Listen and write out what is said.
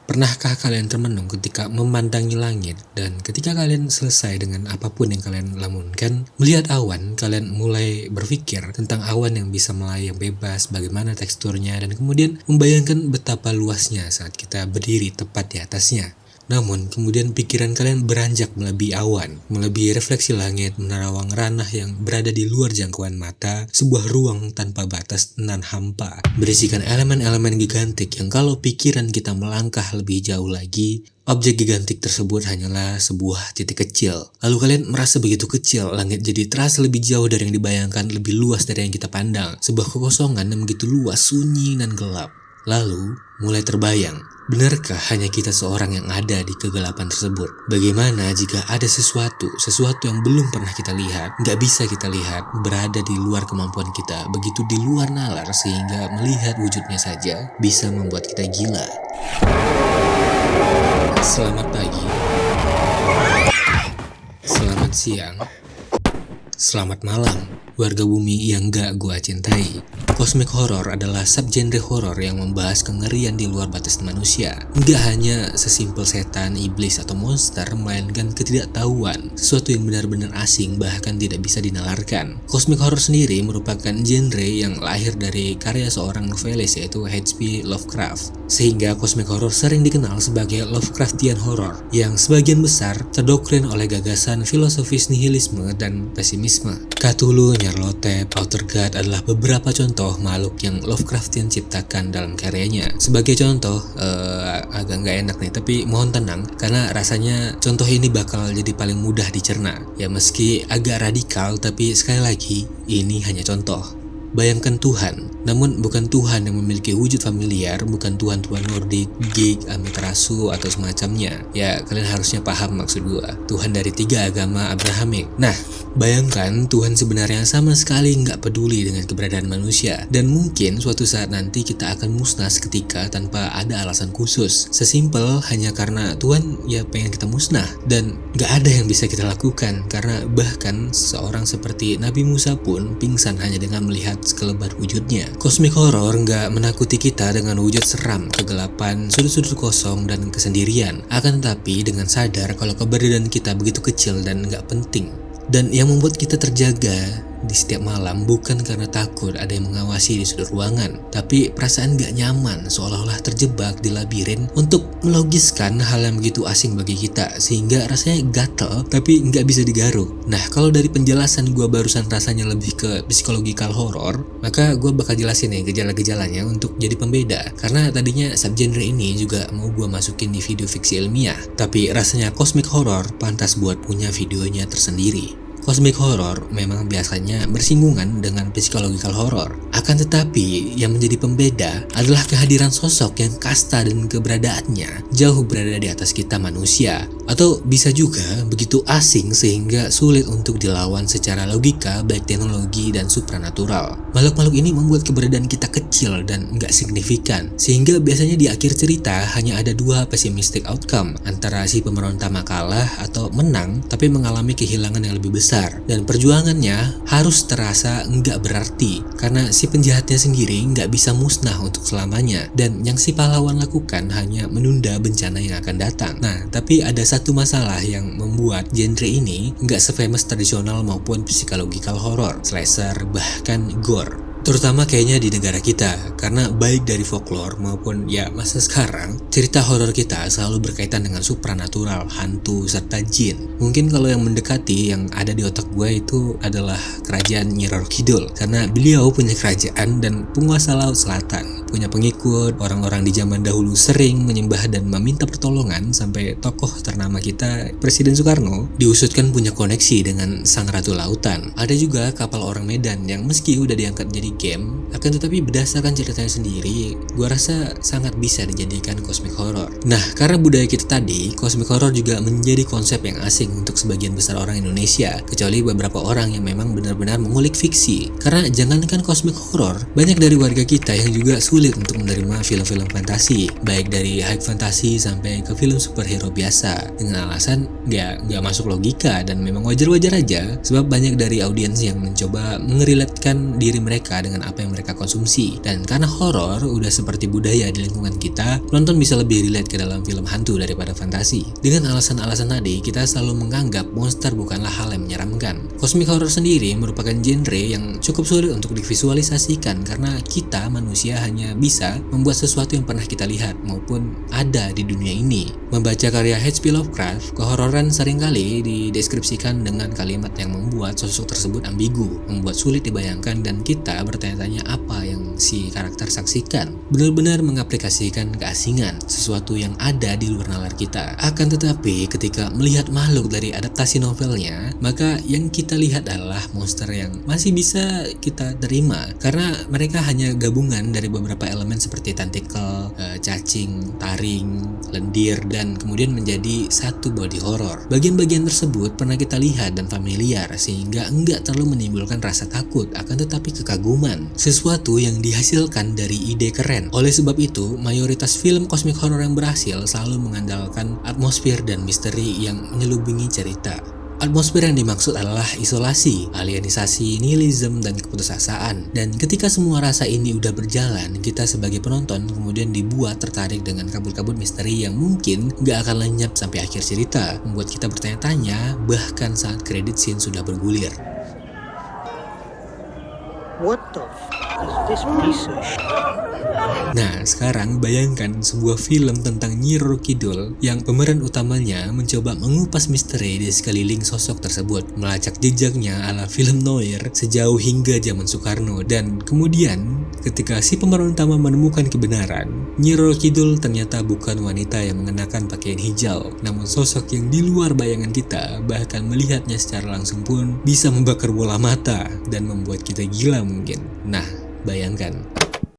Pernahkah kalian termenung ketika memandangi langit dan ketika kalian selesai dengan apapun yang kalian lamunkan, melihat awan, kalian mulai berpikir tentang awan yang bisa melayang bebas, bagaimana teksturnya, dan kemudian membayangkan betapa luasnya saat kita berdiri tepat di atasnya. Namun, kemudian pikiran kalian beranjak melebihi awan, melebihi refleksi langit, menerawang ranah yang berada di luar jangkauan mata, sebuah ruang tanpa batas nan hampa, berisikan elemen-elemen gigantik yang kalau pikiran kita melangkah lebih jauh lagi, objek gigantik tersebut hanyalah sebuah titik kecil. Lalu kalian merasa begitu kecil, langit jadi terasa lebih jauh dari yang dibayangkan, lebih luas dari yang kita pandang. Sebuah kekosongan yang begitu luas, sunyi, dan gelap. Lalu, mulai terbayang, benarkah hanya kita seorang yang ada di kegelapan tersebut? Bagaimana jika ada sesuatu yang belum pernah kita lihat, nggak bisa kita lihat, berada di luar kemampuan kita, begitu di luar nalar sehingga melihat wujudnya saja bisa membuat kita gila. Selamat pagi, selamat siang, selamat malam, warga bumi yang gak gua cintai. Cosmic horror adalah subgenre horor yang membahas kengerian di luar batas manusia. Nggak hanya sesimpel setan, iblis, atau monster, melainkan ketidaktahuan, sesuatu yang benar-benar asing bahkan tidak bisa dinalarkan. Cosmic horror sendiri merupakan genre yang lahir dari karya seorang novelis yaitu H.P. Lovecraft. Sehingga cosmic horror sering dikenal sebagai Lovecraftian horror yang sebagian besar terdoktrin oleh gagasan filosofis nihilisme dan pesimisme. Cthulhu, Nyarlathotep, Poltergeist adalah beberapa contoh makhluk yang Lovecraftian ciptakan dalam karyanya. Sebagai contoh, agak nggak enak nih, tapi mohon tenang karena rasanya contoh ini bakal jadi paling mudah dicerna. Ya meski agak radikal, tapi sekali lagi ini hanya contoh. Bayangkan Tuhan, namun bukan Tuhan yang memiliki wujud familiar, bukan Tuhan-Tuhan Nordik, Geek, Amaterasu, atau semacamnya. Ya, kalian harusnya paham maksud gua. Tuhan dari 3 agama Abrahamik. Nah, bayangkan Tuhan sebenarnya sama sekali nggak peduli dengan keberadaan manusia. Dan mungkin suatu saat nanti kita akan musnah seketika tanpa ada alasan khusus. Sesimpel hanya karena Tuhan ya pengen kita musnah. Dan nggak ada yang bisa kita lakukan, karena bahkan seseorang seperti Nabi Musa pun pingsan hanya dengan melihat sekelebat wujudnya. Cosmic horror nggak menakuti kita dengan wujud seram, kegelapan, sudut-sudut kosong, dan kesendirian. Akan tetapi dengan sadar kalau keberadaan kita begitu kecil dan nggak penting. Dan yang membuat kita terjaga di setiap malam bukan karena takut ada yang mengawasi di sudut ruangan, tapi perasaan gak nyaman seolah-olah terjebak di labirin untuk melogiskan hal yang begitu asing bagi kita, sehingga rasanya gatel tapi gak bisa digaruk. Nah, kalau dari penjelasan gue barusan rasanya lebih ke psychological horror, maka gue bakal jelasin nih gejala-gejalanya untuk jadi pembeda. Karena tadinya subgenre ini juga mau gue masukin di video fiksi ilmiah, tapi rasanya cosmic horror pantas buat punya videonya tersendiri. Cosmic horror memang biasanya bersinggungan dengan psychological horror. Akan tetapi, yang menjadi pembeda adalah kehadiran sosok yang kasta dan keberadaannya jauh berada di atas kita manusia. Atau bisa juga begitu asing sehingga sulit untuk dilawan secara logika, baik teknologi dan supranatural. Makhluk-makhluk ini membuat keberadaan kita kecil dan nggak signifikan. Sehingga biasanya di akhir cerita hanya ada 2 pessimistic outcome, antara si pemberontak kalah atau menang tapi mengalami kehilangan yang lebih besar. Dan perjuangannya harus terasa nggak berarti karena si penjahatnya sendiri nggak bisa musnah untuk selamanya, dan yang si pahlawan lakukan hanya menunda bencana yang akan datang. Nah, tapi ada satu masalah yang membuat genre ini nggak se-famous tradisional maupun psychological horror, slasher, bahkan gore. Terutama kayaknya di negara kita, karena baik dari folklore maupun ya masa sekarang, cerita horor kita selalu berkaitan dengan supranatural, hantu, serta jin. Mungkin kalau yang mendekati yang ada di otak gue itu adalah kerajaan Nyi Roro Kidul, karena beliau punya kerajaan dan penguasa laut selatan, punya pengikut. Orang-orang di zaman dahulu sering menyembah dan meminta pertolongan, sampai tokoh ternama kita, Presiden Soekarno, diusutkan punya koneksi dengan sang ratu lautan. Ada juga kapal orang Medan yang meski udah diangkat jadi game, akan tetapi berdasarkan ceritanya sendiri, gua rasa sangat bisa dijadikan cosmic horror. Nah, karena budaya kita tadi, cosmic horror juga menjadi konsep yang asing untuk sebagian besar orang Indonesia, kecuali beberapa orang yang memang benar-benar mengulik fiksi. Karena jangankan cosmic horror, banyak dari warga kita yang juga sulit untuk menerima film-film fantasi, baik dari high fantasi sampai ke film superhero biasa, dengan alasan nggak masuk logika dan memang wajar-wajar aja, sebab banyak dari audiens yang mencoba mengeriletkan diri mereka dengan apa yang mereka konsumsi. Dan karena horor udah seperti budaya di lingkungan kita, penonton bisa lebih relate ke dalam film hantu daripada fantasi. Dengan alasan-alasan tadi, kita selalu menganggap monster bukanlah hal yang menyeramkan. Cosmic horror sendiri merupakan genre yang cukup sulit untuk divisualisasikan karena kita manusia hanya bisa membuat sesuatu yang pernah kita lihat maupun ada di dunia ini. Membaca karya H.P. Lovecraft, kehororan seringkali dideskripsikan dengan kalimat yang membuat sosok tersebut ambigu, membuat sulit dibayangkan, dan kita bertanya-tanya apa yang si karakter saksikan. Benar-benar mengaplikasikan keasingan, sesuatu yang ada di luar nalar kita. Akan tetapi ketika melihat makhluk dari adaptasi novelnya, maka yang kita lihat adalah monster yang masih bisa kita terima karena mereka hanya gabungan dari beberapa elemen seperti tentacle, cacing, taring, lendir, dan kemudian menjadi satu body horror. Bagian-bagian tersebut pernah kita lihat dan familiar sehingga enggak terlalu menimbulkan rasa takut, akan tetapi kekaguman, sesuatu yang dihasilkan dari ide keren. Oleh sebab itu, mayoritas film cosmic horror yang berhasil selalu mengandalkan atmosfer dan misteri yang menyelubungi cerita. Atmosfer yang dimaksud adalah isolasi, alienisasi, nihilisme, dan keputusasaan. Dan ketika semua rasa ini udah berjalan, kita sebagai penonton kemudian dibuat tertarik dengan kabut-kabut misteri yang mungkin gak akan lenyap sampai akhir cerita, membuat kita bertanya-tanya bahkan saat credit scene sudah bergulir. What the f*** is this piece of shit? Nah, sekarang bayangkan sebuah film tentang Nyi Roro Kidul yang pemeran utamanya mencoba mengupas misteri di sekeliling sosok tersebut, melacak jejaknya ala film noir sejauh hingga zaman Soekarno, dan kemudian ketika si pemeran utama menemukan kebenaran, Nyi Roro Kidul ternyata bukan wanita yang mengenakan pakaian hijau, namun sosok yang di luar bayangan kita, bahkan melihatnya secara langsung pun bisa membakar bola mata dan membuat kita gila mungkin. Nah, bayangkan.